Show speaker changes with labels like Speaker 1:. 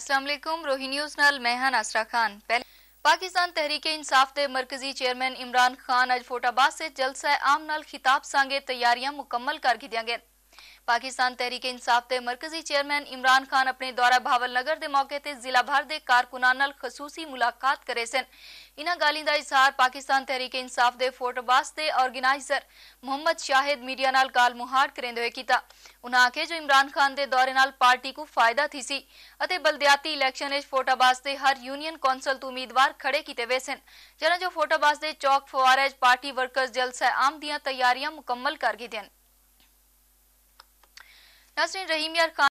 Speaker 1: अस्सलाम वालेकुम। रोही न्यूज़ नाल मैं हां नासरा खान। पहले पाकिस्तान तहरीक इंसाफ के मरकजी चेयरमैन इमरान खान अज फोटाबाद से जलसा आम नाल खिताब सांगे तैयारियां मुकम्मल कर गितियां गए। पाकिस्तान तहरीक इंसाफ के मरकजी चेयरमैन इमरान खान अपने दौरा भावलनगर के मौके पर जिला भर के कारकुनां नाल खसूसी मुलाकात करे सन। इन्हां गालीं दा इजहार पाकिस्तान तहरीक इंसाफ के फोटाबाद के ऑर्गेनाइजर मोहम्मद शाहिद मीडिया नाल गाल मुहाड़ करेंदे हुए कीता। उन्हां आखे जो इमरान खान के दौरे नाल पार्टी को फायदा थी सी अते बलदियाती इलैक्शन फोटाबाद के हर यूनियन कौंसल तो उम्मीदवार खड़े किए हुए सन। जना जो फोटाबाद के चौक फवारे पार्टी वर्कर्स जलसा आम दियां तैयारियां मुकम्मल कर गितियां। नाज़रीन, रहीम यार खान